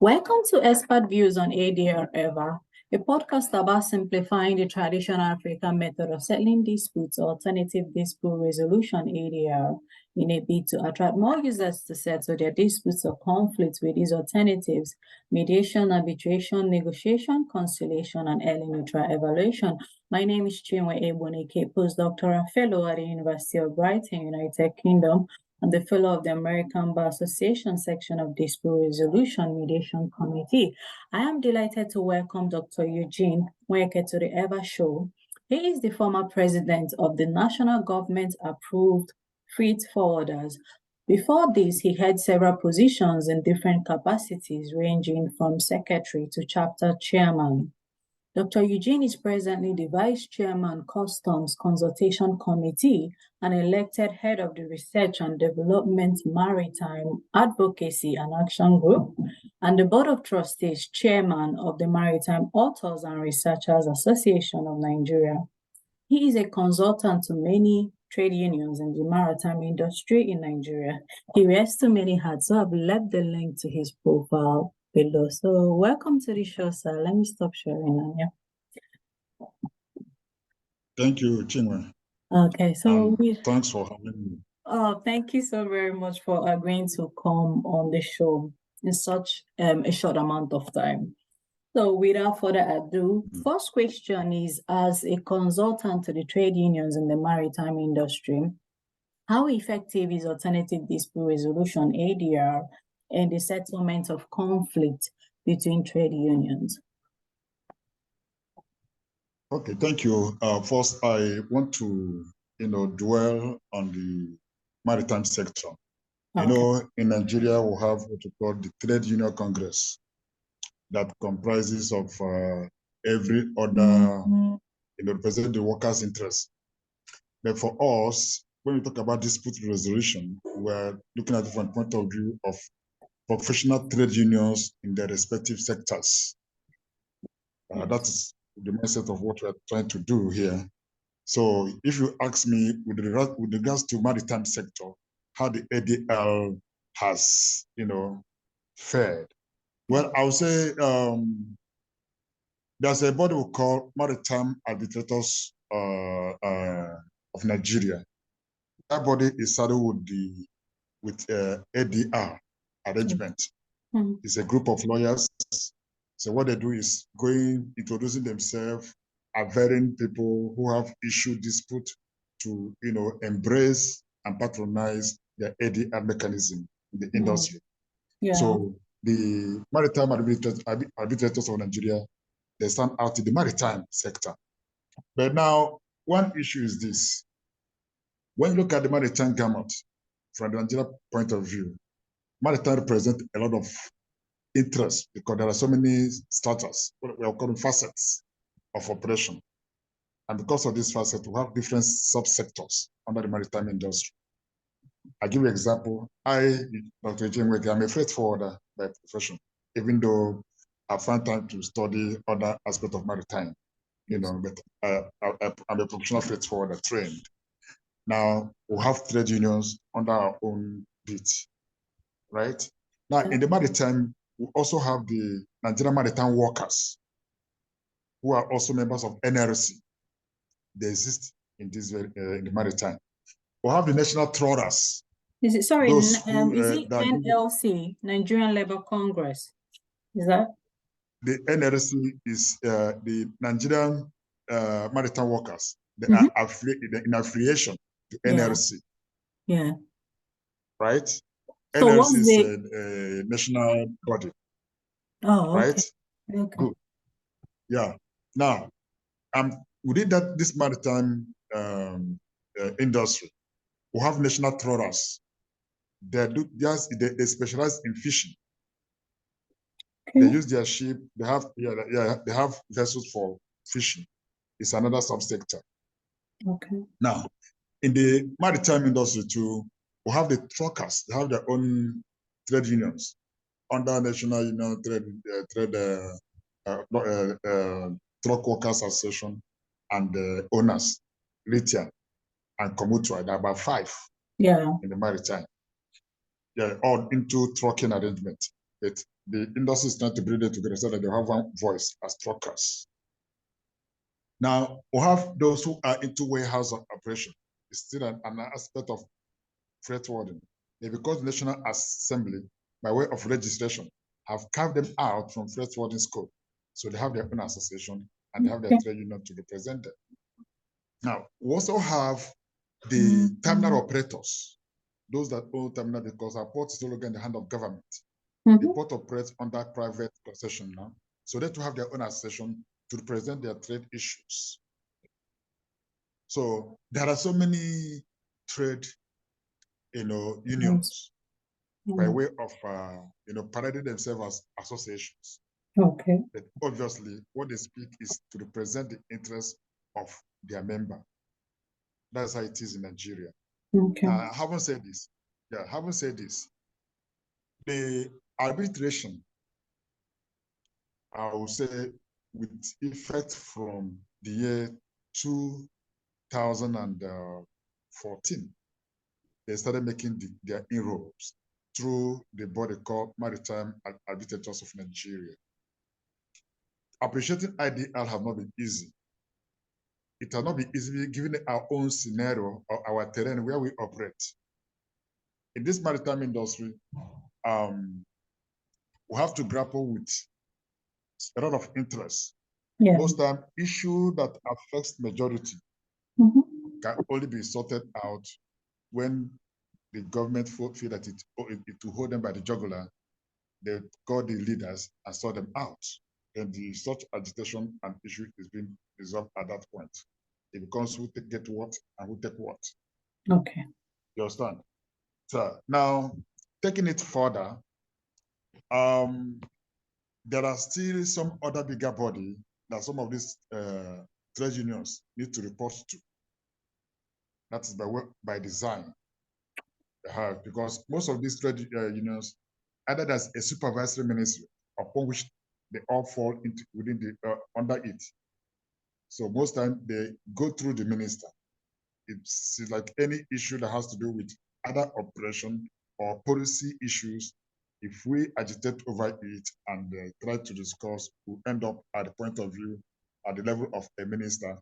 Welcome to Expert Views on ADR Ever, a podcast about simplifying the traditional African method of settling disputes or alternative dispute resolution ADR in a bid to attract more users to settle their disputes or conflicts with these alternatives: mediation, arbitration, negotiation, conciliation, and early neutral evaluation. My name is DrChinweEgbunike-Umegbolu, postdoctoral fellow at the University of Brighton, United Kingdom. I'm the fellow of the American Bar Association section of Dispute Resolution Mediation Committee. I am delighted to welcome Dr. Eugene Nweke to the EVER Show. He is the former president of the national government-approved freight forwarders. Before this, he held several positions in different capacities, ranging from secretary to chapter chairman. Dr. Eugene is presently the Vice Chairman, Customs Consultation Committee, and elected head of the Research and Development Maritime Advocacy and Action Group, and the Board of Trustees Chairman of the Maritime Authors and Researchers Association of Nigeria. He is a consultant to many trade unions in the maritime industry in Nigeria. He wears too many hats, so I've left the link to his profile below. So welcome to the show, sir. Let me stop sharing now. Yeah. Thank you, Chinwe. Okay, so thanks for having me. Oh, thank you so very much for agreeing to come on the show in such a short amount of time. So without further ado, first question is, as a consultant to the trade unions in the maritime industry, how effective is alternative dispute resolution ADR in the settlement of conflict between trade unions? Okay, thank you. First, I want to, dwell on the maritime sector. Okay. In Nigeria, we have what we call the Trade Union Congress that comprises of every other, represent the workers' interests. But for us, when we talk about dispute resolution, we're looking at different point of view of professional trade unions in their respective sectors. That is the mindset of what we're trying to do here. So if you ask me with regards to maritime sector, how the ADR has, fared, well, I would say there's a body we call Maritime Arbitrators of Nigeria. That body is saddled with ADR arrangement. It's a group of lawyers. So what they do is introducing themselves, averring people who have issued dispute to, embrace and patronize the ADR mechanism in the industry. Yeah. So the Maritime Arbitrators of Nigeria, they stand out in the maritime sector. But now, one issue is this. When you look at the maritime gamut, from the Nigerian point of view, maritime represents a lot of interest because there are so many starters, what we are calling facets of operation. And because of this facet, we have different subsectors under the maritime industry. I'll give you an example. Dr. Eugene Nweke, I'm a freight forwarder by profession, even though I find time to study other aspects of maritime, but I'm a professional freight forwarder trained. Now, we have trade unions under our own beat, right? Now, in the maritime, we also have the Nigerian Maritime Workers, who are also members of NRC. They exist in this in the maritime. We have the National Trawlers. Is it NLC, Nigerian Labour Congress? Is that? The NRC is the Nigerian Maritime Workers. They are in affiliation to NRC. Yeah. Right? So NRC is a national body. Oh, okay. Right? Okay. Good. Yeah. Now, within this maritime industry, we have national trawlers. They specialize in fishing. Okay. They use their ship. They have vessels for fishing. It's another subsector. Okay. Now, in the maritime industry too, we have the truckers. They have their own trade unions under National Union Truck Workers Association and owners, Lithium and Commutua. There are about 5 in the maritime. They're all into trucking arrangement. The the industry is trying to bring it together so that they have one voice as truckers. Now, we have those who are into warehouse operation. It's still an aspect of freight forwarding. Because the National Assembly, by way of registration, have carved them out from freight forwarding scope. So they have their own association and they have their trade union to represent them. Now, we also have the terminal operators, those that own terminal, because our port is no longer in the hand of government. The port operates under private concession now. So they to have their own association to represent their trade issues. So there are so many trade, unions by way of, parading themselves as associations. Okay. But obviously, what they speak is to represent the interests of their member. That's how it is in Nigeria. Okay. Now, having said this, the arbitration, I would say, with effect from the year 2014, they started making their inroads through the body called Maritime Arbitrators of Nigeria. Appreciating IDR have not been easy. It has not been easy given our own scenario or our terrain where we operate. In this maritime industry, we have to grapple with a lot of interest. Yeah. Most time, issue that affects majority can only be sorted out when the government feel that it will hold them by the jugular. They call the leaders and sort them out. And such agitation and issue is being resolved at that point. It becomes who get what and who take what. Okay. You understand? So now, taking it further, there are still some other bigger body that some of these trade unions need to report to. That is by design. Because most of these trade unions, either there's a supervisory ministry upon which they all fall into within the under it. So most time they go through the minister. It's like any issue that has to do with other operation or policy issues. If we agitate over it and try to discuss, we'll end up at the point of view at the level of a minister.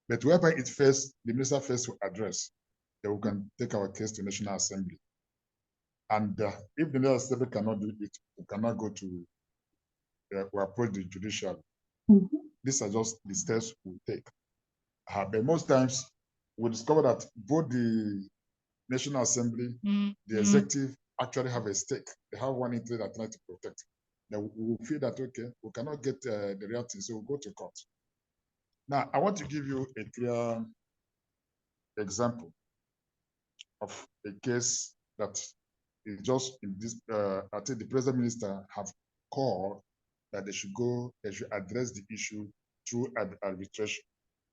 But whereby it first, the minister first will address, then we can take our case to National Assembly. And if the National Assembly cannot do it, we cannot go to, we approach the judiciary. These are just the steps we take. But most times, we discover that both the National Assembly, the executive actually have a stake. They have one interest that try to protect. Then we will feel that, okay, we cannot get the real thing, so we'll go to court. Now, I want to give you a clear example of a case that is just in this, I think the President Minister have called that they should address the issue through arbitration.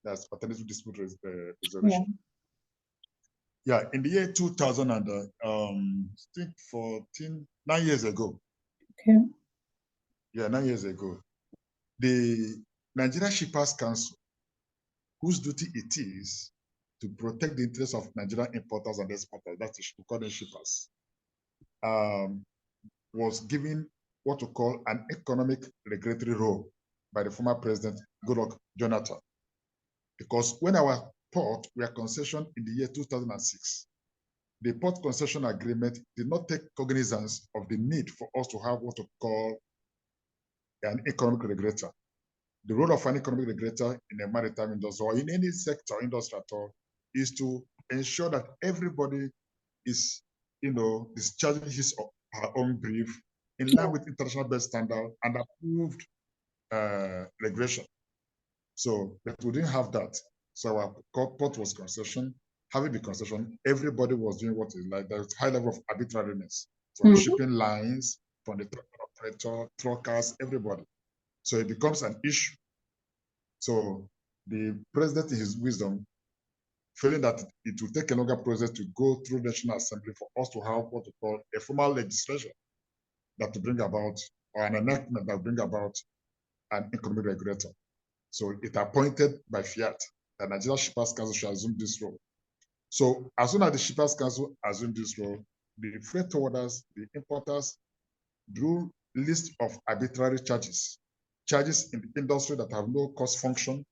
That's alternative dispute resolution. Yeah, in the year 2000 and I think 9 years ago. Okay. Yeah, 9 years ago, the Nigeria Shippers Council, whose duty it is to protect the interests of Nigerian importers and exporters, that is, we call them shippers, was given what we call an economic regulatory role by the former president, Goodluck Jonathan. Because when our port were concessioned in the year 2006, the port concession agreement did not take cognizance of the need for us to have what we call an economic regulator. The role of an economic regulator in the maritime industry or in any sector industry at all is to ensure that everybody is, discharging his or her own brief in line with international best standard and approved regulation. So, but we didn't have that. So our port was concession. Having the concession, everybody was doing what is like. There's high level of arbitrariness from shipping lines, from the operator, truckers, everybody. So it becomes an issue. So the president, in his wisdom, feeling that it will take a longer process to go through National Assembly for us to have what we call a formal legislation that to bring about, or an enactment that will bring about an economic regulator. So it appointed by fiat that Nigeria Shippers Council shall assume this role. So as soon as the Shippers Council assumed this role, the freight forwarders, the importers, drew list of arbitrary charges in the industry that have no cost function,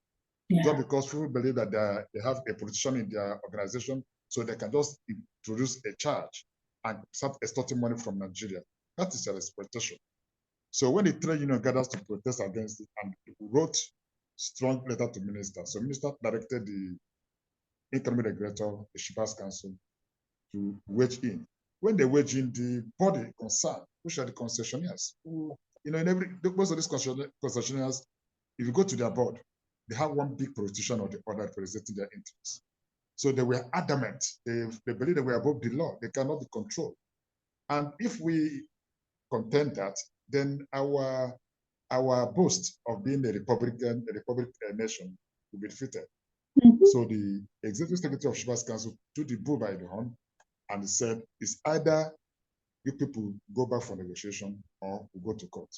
just because people believe that they have a position in their organization, so they can just introduce a charge and start extorting money from Nigeria. That is an exploitation. So when the trade union gathers to protest against it and wrote strong letter to minister, so minister directed the economic regulator, the Shippers Council, to wage in. When they wage in, the body concerned, which are the concessionaires, in most of these concessionaires, if you go to their board, they have one big politician or the other representing their interests. So they were adamant. They believe they were above the law. They cannot be controlled. And if we contend that, then our boast of being a republic nation will be defeated. So the executive secretary of Shippers Council took the bull by the horn and said, it's either you people go back for negotiation or we go to court.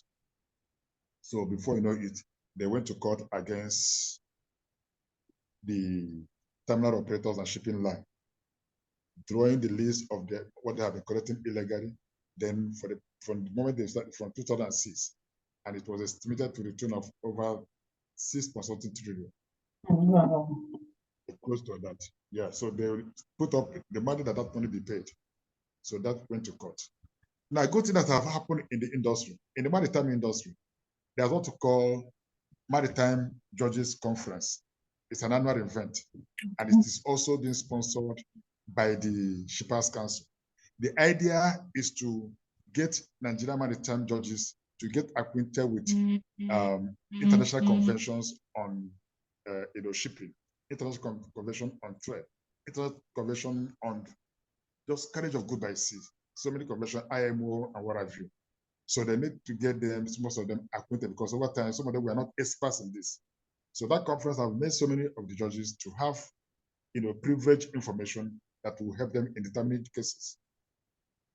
So before you know it, they went to court against the terminal operators and shipping line, drawing the list of what they have been collecting illegally. Then from the moment they started from 2006, and it was estimated to the tune of over 6.something trillion. Wow. Close to that. Yeah, so they put up the money that money be paid. So that went to court. Now, a good thing that have happened in the industry, in the maritime industry, there's what to call Maritime Judges Conference. It's an annual event, and it is also being sponsored by the Shippers Council. The idea is to get Nigerian maritime judges to get acquainted with international conventions on shipping, international convention on trade, international convention on just carriage of goods by sea, so many conventions, IMO and what have you. So they need to get them, most of them acquainted, because over time, some of them were not experts in this. So that conference has made so many of the judges to have, privileged information that will help them in determining cases.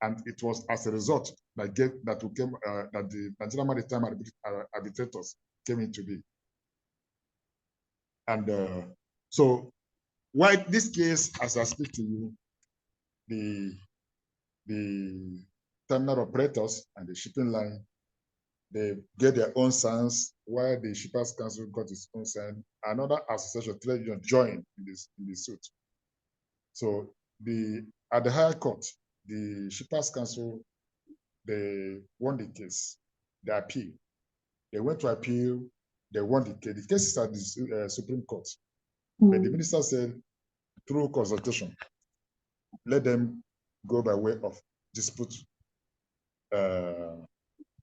And it was as a result that the Nigerian Maritime Arbitrators came into being. And so, why this case, as I speak to you, the terminal operators and the shipping line, they get their own signs, while the Shippers Council got its own sign. Another association, trade union, joined in the suit. So at the higher court, the Shippers Council, they won the case. They appeal. They went to appeal. They won the case. The case is at the Supreme Court. But the minister said, through consultation, let them go by way of dispute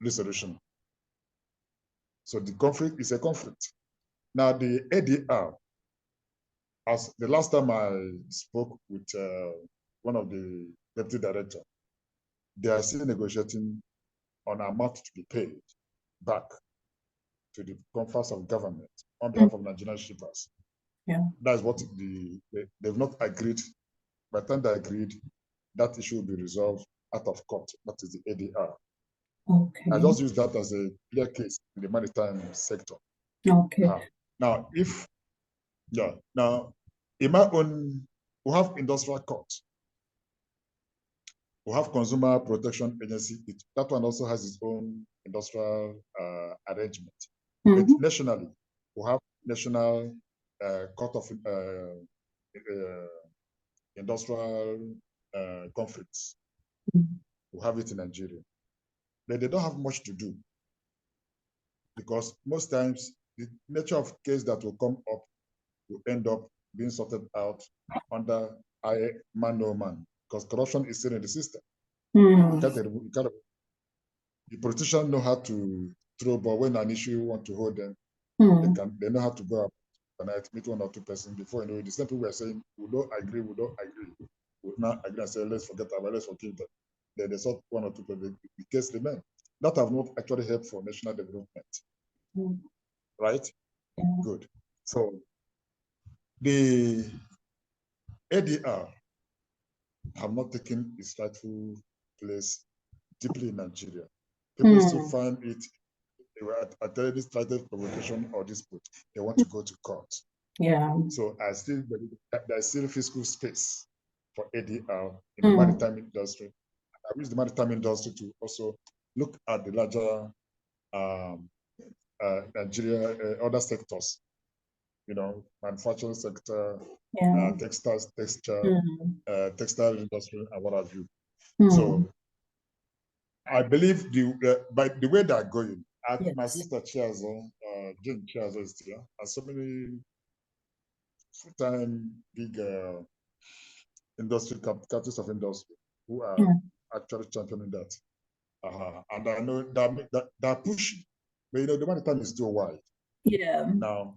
resolution. So the conflict is a conflict. Now the ADR, as the last time I spoke with one of the deputy director, they are still negotiating on amount to be paid back to the conference of government on behalf of Nigerian shippers. Yeah. That's what they've not agreed. By the time they agreed, that issue will be resolved out of court. That is the ADR. Okay. I just use that as a clear case in the maritime sector. Okay. Now, in my own, we have industrial court. We have Consumer Protection Agency. That one also has its own industrial arrangement. But nationally, we have National Court of Industrial Conflicts. We have it in Nigeria. But they don't have much to do, because most times the nature of case that will come up will end up being sorted out under man no man, because corruption is still in the system. The politicians know how to throw, but when an issue you want to hold them, they know how to go up tonight, meet one or two persons before the same people were saying, we don't agree. We now agree and say, let's forget about, let's forgive them. Then they sort one or two people, the case remain. That have not actually helped for national development. Right? Yeah. Good. So the ADR have not taken its rightful place deeply in Nigeria. People still find it, they were at this started provocation or dispute, they want to go to court. Yeah. So I still believe that there's still fiscal space for ADR in the maritime industry. I wish the maritime industry to also look at the larger Nigeria, other sectors, you know, manufacturing sector, textile industry, and what have you. So I believe by the way they're going, my sister Chiazo, Jane Chiazo is here, and so many full-time big industry captains of industry who are actually championing that. And I know that push, but you know, the money time is still wide. Yeah. Now,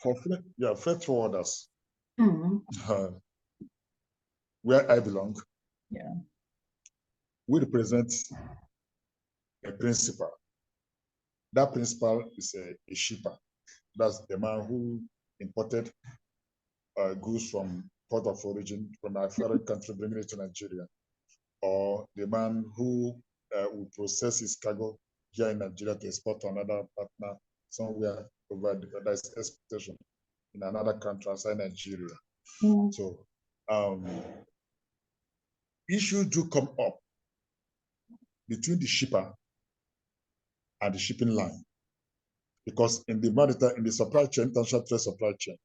for freight forwarders, where I belong, we represent a principal. That principal is a shipper. That's the man who imported goods from port of origin from a foreign country, bringing it to Nigeria, or the man who will process his cargo here in Nigeria to export to another partner somewhere over the exportation in another country outside Nigeria. So issues do come up between the shipper and the shipping line, because in the maritime, in the supply chain, international trade supply chain,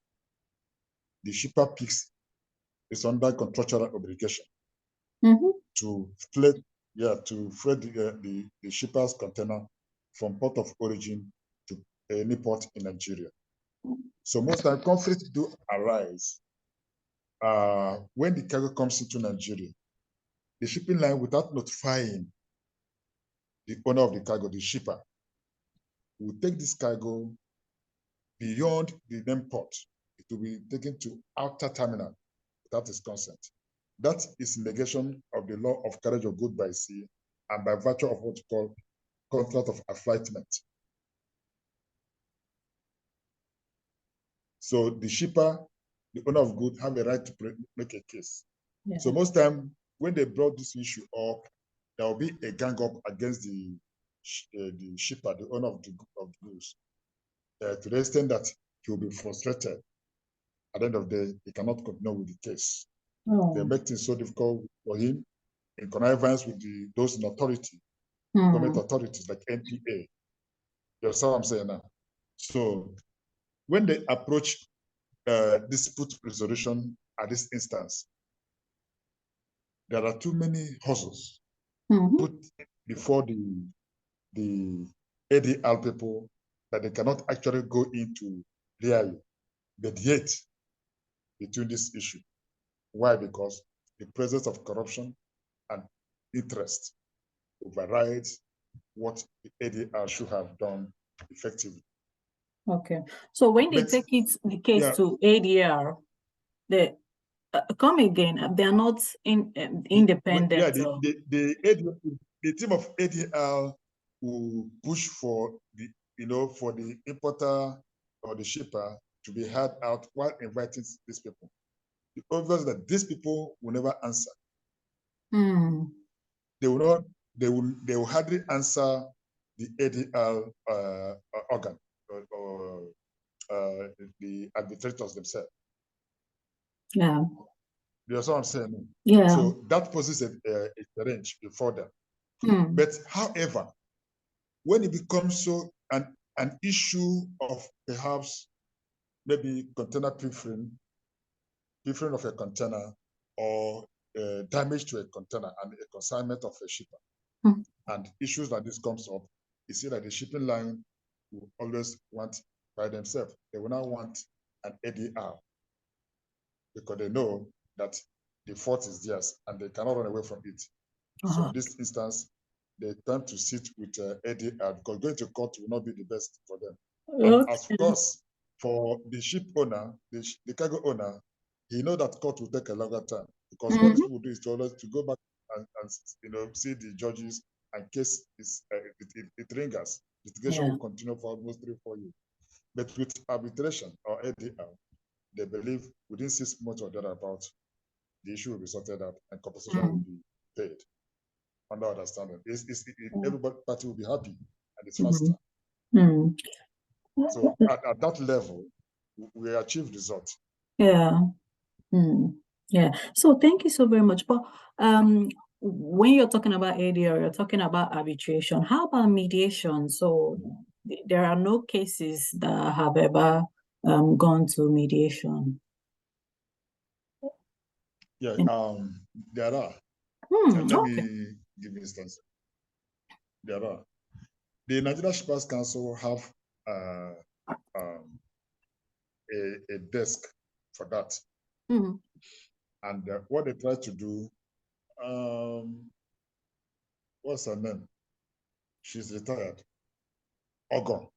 the shipper is under contractual obligation to freight the shipper's container from port of origin to any port in Nigeria. So most time conflicts do arise when the cargo comes into Nigeria. The shipping line, without notifying the owner of the cargo, the shipper, will take this cargo beyond the named port. It will be taken to outer terminal without his consent. That is negation of the law of carriage of goods by sea and by virtue of what you call contract of afflightment. So the shipper, the owner of goods, have a right to make a case. So most time when they brought this issue up, there will be a gang up against the shipper, the owner of the goods, to the extent that he will be frustrated. At the end of the day, he cannot continue with the case. They make things so difficult for him in connivance with those in authority, government authorities like NPA. You understand what I'm saying now? So when they approach dispute resolution at this instance, there are too many hustles put before the ADR people that they cannot actually go into really mediate between this issue. Why? Because the presence of corruption and interest overrides what the ADR should have done effectively. Okay. So when they take the case to ADR, they come again, they are not independent. The team of ADR will push for for the importer or the shipper to be heard out while inviting these people. The obvious that these people will never answer. They will hardly answer the ADR organ or the arbitrators themselves. Yeah. You know what I'm saying? Yeah. So that poses a challenge before them. But however, when it becomes so an issue of perhaps maybe container pilfering of a container, or damage to a container and a consignment of a shipper, and issues like this comes up, you see that the shipping line will always want by themselves. They will not want an ADR because they know that the fault is theirs and they cannot run away from it. So in this instance, they tend to sit with ADR because going to court will not be the best for them. And of course, for the ship owner, the cargo owner, he knows that court will take a longer time because what these people do is to always to go back and see the judges, and case is it lingers. Litigation will continue for almost 3-4 years. But with arbitration or ADR, they believe within 6 months or thereabout, the issue will be sorted out and compensation will be paid. Under understanding, everybody party will be happy and it's faster. So at that level, we achieve results. Yeah. Yeah. So thank you so very much. But when you're talking about ADR, you're talking about arbitration. How about mediation? So there are no cases that have ever gone to mediation. Yeah, there are. Let Okay. me give instance. There are. The Nigerian Shippers Council have a desk for that. And what they try to do, what's her name? She's retired. Ogon.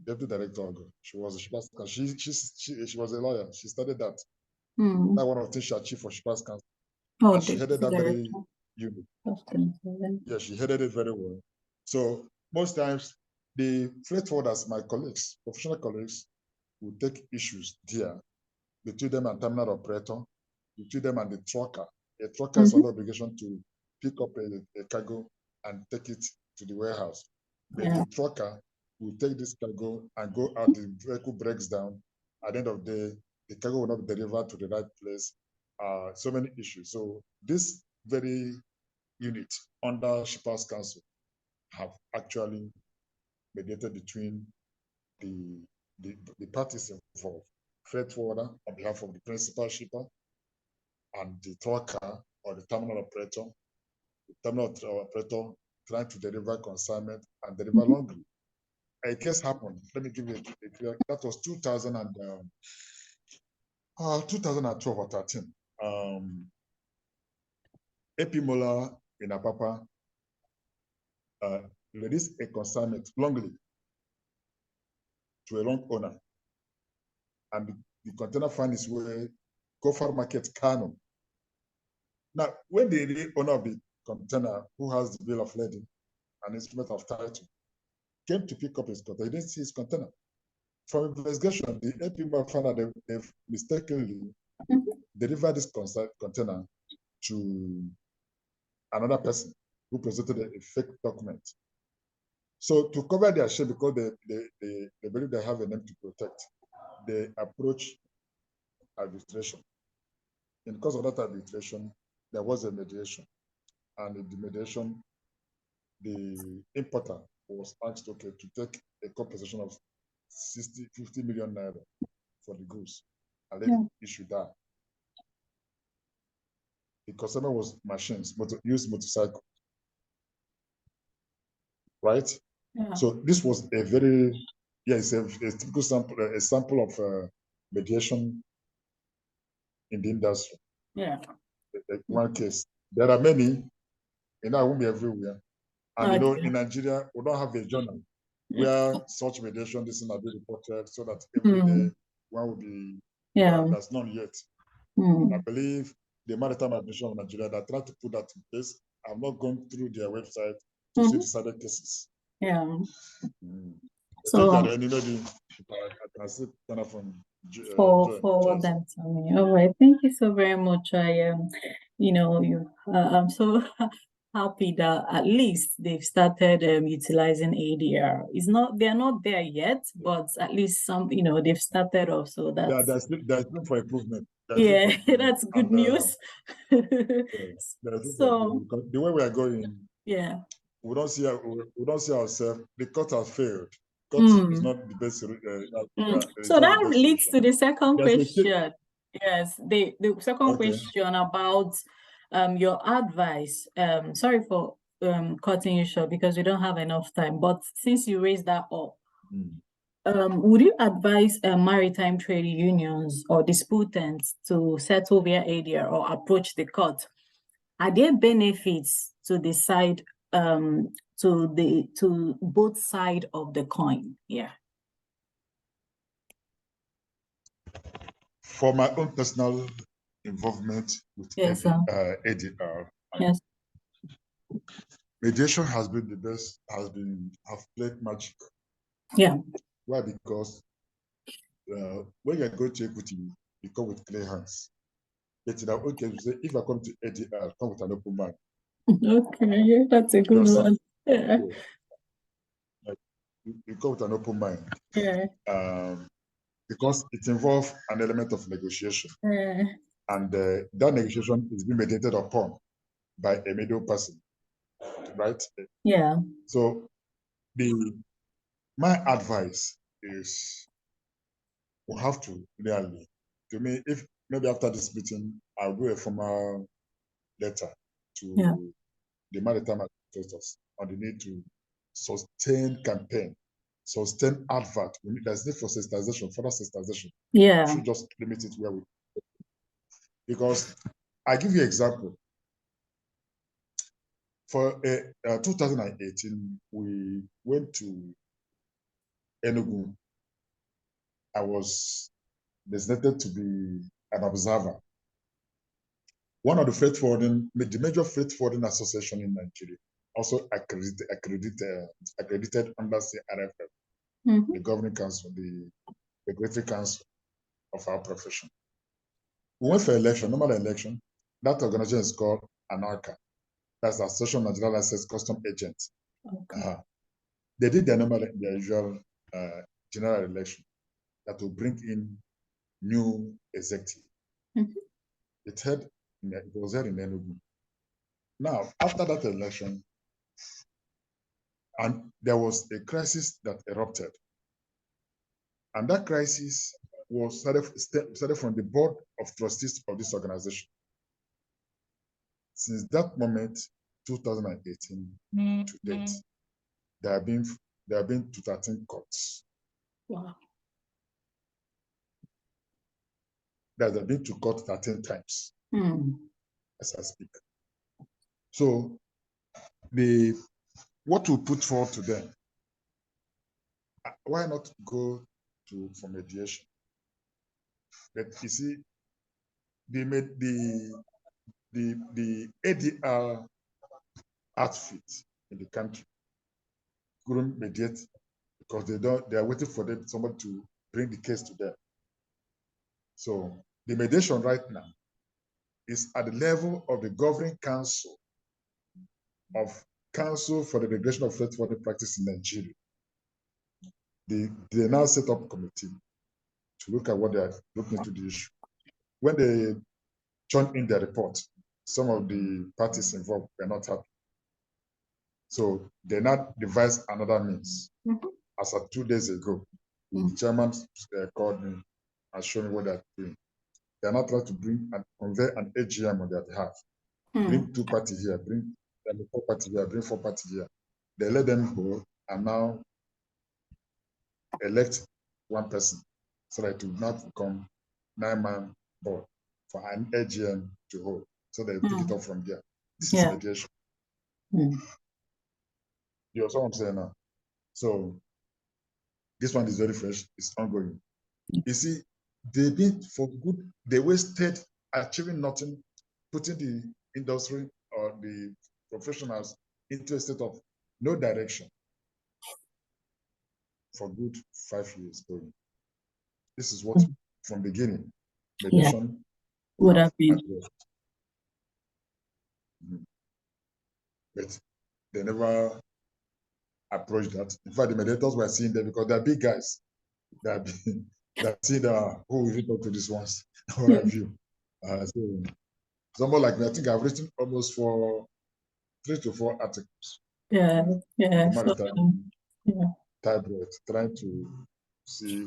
Deputy Director Ogon. She was a Shippers Council. She was a lawyer. She studied that. That's one of the things she achieved for Shippers Council. Oh, and she headed that very unit. Yeah, she headed it very well. So most times the freight forwarders, my colleagues, professional colleagues, will take issues there between them and terminal operator, between them and the trucker. A trucker is under obligation to pick up a cargo and take it to the warehouse. But the trucker will take this cargo and go out, the vehicle breaks down. At the end of the day, the cargo will not be delivered to the right place. So many issues. So this very unit under Shippers Council have actually mediated between the parties involved, freight forwarder on behalf of the principal shipper and the trucker or the terminal operator. The terminal operator trying to deliver consignment and deliver laundry. A case happened. Let me give you a clear. That was 2012 or 13. AP Mola in Apapa released a consignment longly to a long owner, and the container found its way Gofar Market, Kano. Now, when the owner of the container, who has the bill of lading and instrument of title, came to pick up his container, he didn't see his container. From investigation, the AP found that they've mistakenly delivered this container to another person who presented a fake document. So to cover their shame, because they believe they have a name to protect, they approach arbitration. In the course of that arbitration, there was a mediation. And in the mediation, the importer was asked, okay, to take a compensation of 50 million naira for the goods and let the issue die. The customer was machines, used motorcycle, right? Yeah. So this was a very, it's a typical sample, a sample of mediation in the industry. Yeah. One case. There are many, I won't be everywhere. And in Nigeria, we don't have a journal where such mediation this will be reported so that every day one will be, that's not yet. I believe the Maritime Industry of Nigeria that tried to put that in place. I've not gone through their website to see decided cases. Yeah. So that maybe I can see kind of from for them to me. All right, thank you so very much. I'm so happy that at least they've started utilizing ADR. They're not there yet, but at least they've started off. So that's there's room for improvement. That's good news. So the way we are going, we don't see ourselves. The court has failed. Court is not the best. So that leads to the second question. Yes, the second question about your advice. Sorry for cutting you short because we don't have enough time. But since you raised that up, would you advise maritime trade unions or disputants to settle via ADR or approach the court? Are there benefits to decide to both sides of the coin? Yeah. For my own personal involvement with ADR, yes, mediation has been the best. Have played magic. Yeah. Why? Because when you're going to equity, you come with clear hands. But in our own case, we say, if I come to ADR, come with an open mind. Okay, that's a good one. Yeah. You come with an open mind. Yeah. Because it involves an element of negotiation. Yeah. And that negotiation is being mediated upon by a middle person, right? Yeah. So my advice is we have to really, to me, if maybe after this meeting, I'll do a formal letter to the maritime administrators on the need to sustain campaign, sustain advert. There's need for sensitization, further sensitization. Yeah. We should just limit it where we, because I give you an example. For 2018, we went to Enugu. I was designated to be an observer. One of the the major freight forwarding association in Nigeria, also accredited under CRFF, the governing council, the regulatory council of our profession. We went for election, normal election. That organization is called ANARCA. That's the Association of Nigerian Licensed Custom Agents. Okay. They did their usual general election that will bring in new executive. It was held in Enugu. Now, after that election, and there was a crisis that erupted. And that crisis was started from the board of trustees of this organization. Since that moment, 2018 to date, there have been 13 courts. Wow. There have been to court 13 times as I speak. So what we put forward to them, why not go for mediation? But you see, the ADR outfit in the country couldn't mediate because they are waiting for somebody to bring the case to them. So the mediation right now is at the level of the governing council of Council for the Regulation of Freight Forwarding Practice in Nigeria. They now set up a committee to look at what they are looking into the issue. When they turned in their report, some of the parties involved were not happy. So they now devised another means. As of 2 days ago, the chairman called me and showed me what they're doing. They're not trying to convey an AGM on their behalf. Bring 2 parties here, bring 4 parties here, bring 4 parties here. They let them go and now elect 1 person so that it will not become 9-man board for an AGM to hold. So they pick it up from there. This is mediation. You know what I'm saying now? So this one is very fresh, it's ongoing. You see, they did for good, they wasted achieving nothing, putting the industry or the professionals into a state of no direction for good 5 years going. This is what from beginning mediation would have been. But they never approached that. In fact, the mediators were seeing them because they're big guys. They're seeing who will talk to these ones. What have you? So someone like me, I think I've written almost 3 to 4 articles. Yeah. Tabloid, trying to see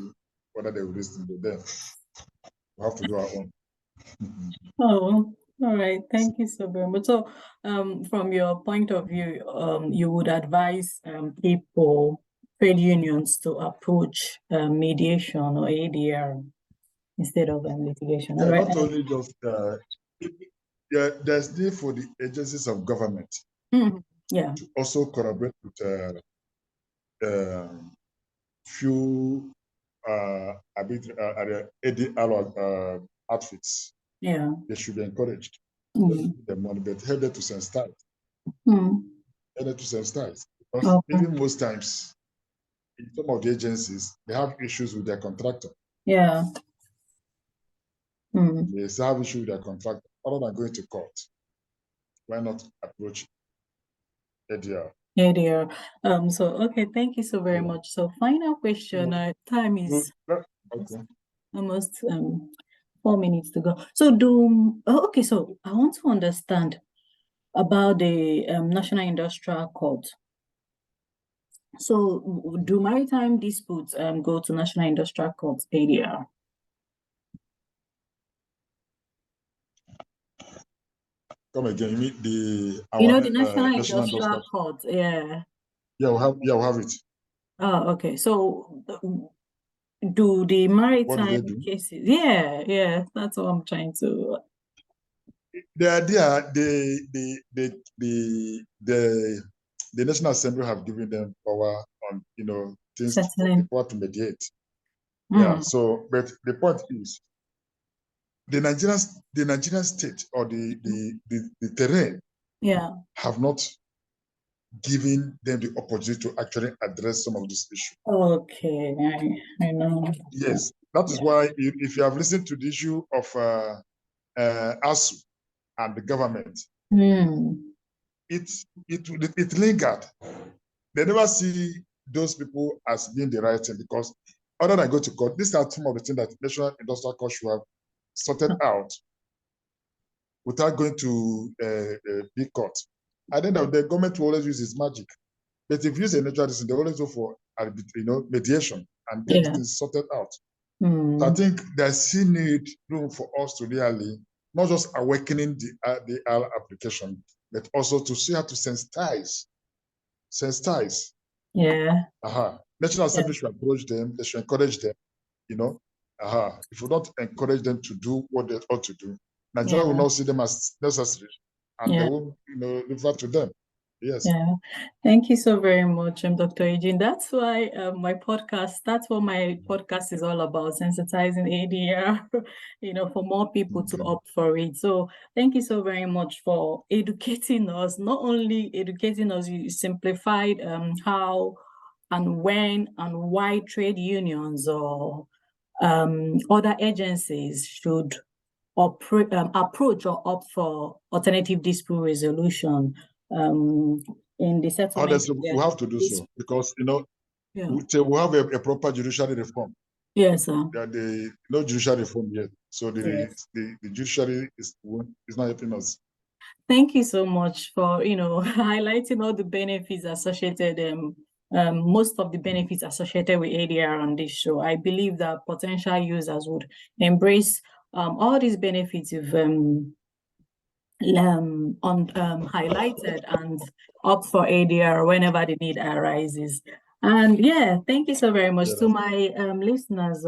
whether they will listen to them. We have to do our own. Oh, all right. Thank you so very much. So, from your point of view, you would advise people, trade unions, to approach mediation or ADR instead of litigation. Yeah, not only just there's need for the agencies of government to also collaborate with few ADR outfits. Yeah, they should be encouraged. The money, but help them to sensitize. Help them to sensitize. Because even most times, in some of the agencies, they have issues with their contractor. Yeah. They have issues with their contractor. Other than going to court, why not approach ADR? ADR. So okay, thank you so very much. So final question. Time is almost 4 minutes to go. So okay, so I want to understand, about the National Industrial Court. So do maritime disputes go to National Industrial Court, ADR? Come again, you mean The National National Industrial Industrial Court, yeah. Yeah, we'll have it. Oh, okay. So do the What do they maritime do? cases? Yeah, that's what I'm trying to. The idea, the National Assembly have given them power on, things, the power to mediate. Yeah. So, but the point is, the Nigerian state or the terrain, have not given them the opportunity to actually address some of these issues. Okay, I know. Yes, that is why if you have listened to the issue of ASU and the government, it lingered. They never see those people as being the right thing, because other than go to court, these are some of the things that National Industrial Court should have sorted out without going to a big court. And then the government will always use its magic. But if you use a natural reason, they always go for mediation and get things sorted out. So I think there's still need room for us to really not just awakening the ADR application, but also to see how to sensitize. Yeah. National Assembly should approach them. They should encourage them. If we don't encourage them to do what they ought to do, Nigeria will not see them as necessary, and they will, refer to them. Yes. Yeah. Thank you so very much, Dr. Eugene. That's why that's what my podcast is all about, sensitizing ADR, for more people to opt for it. So thank you so very much for educating us. Not only educating us, you simplified how and when and why trade unions or other agencies should approach or opt for alternative dispute resolution in the settlement. Honestly, we have to do so, because we have a proper judiciary reform. Yes, sir. No judiciary reform yet, so the judiciary is not helping us. Thank you so much for highlighting all the benefits associated. Most of the benefits associated with ADR on this show. I believe that potential users would embrace all these benefits you've highlighted and opt for ADR whenever the need arises. And thank you so very much to my listeners,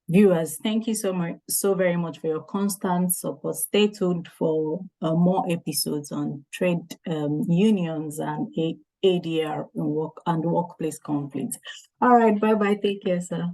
viewers. Thank you so very much for your constant support. Stay tuned for more episodes on trade unions and ADR and workplace conflicts. All right, bye-bye. Take care, sir.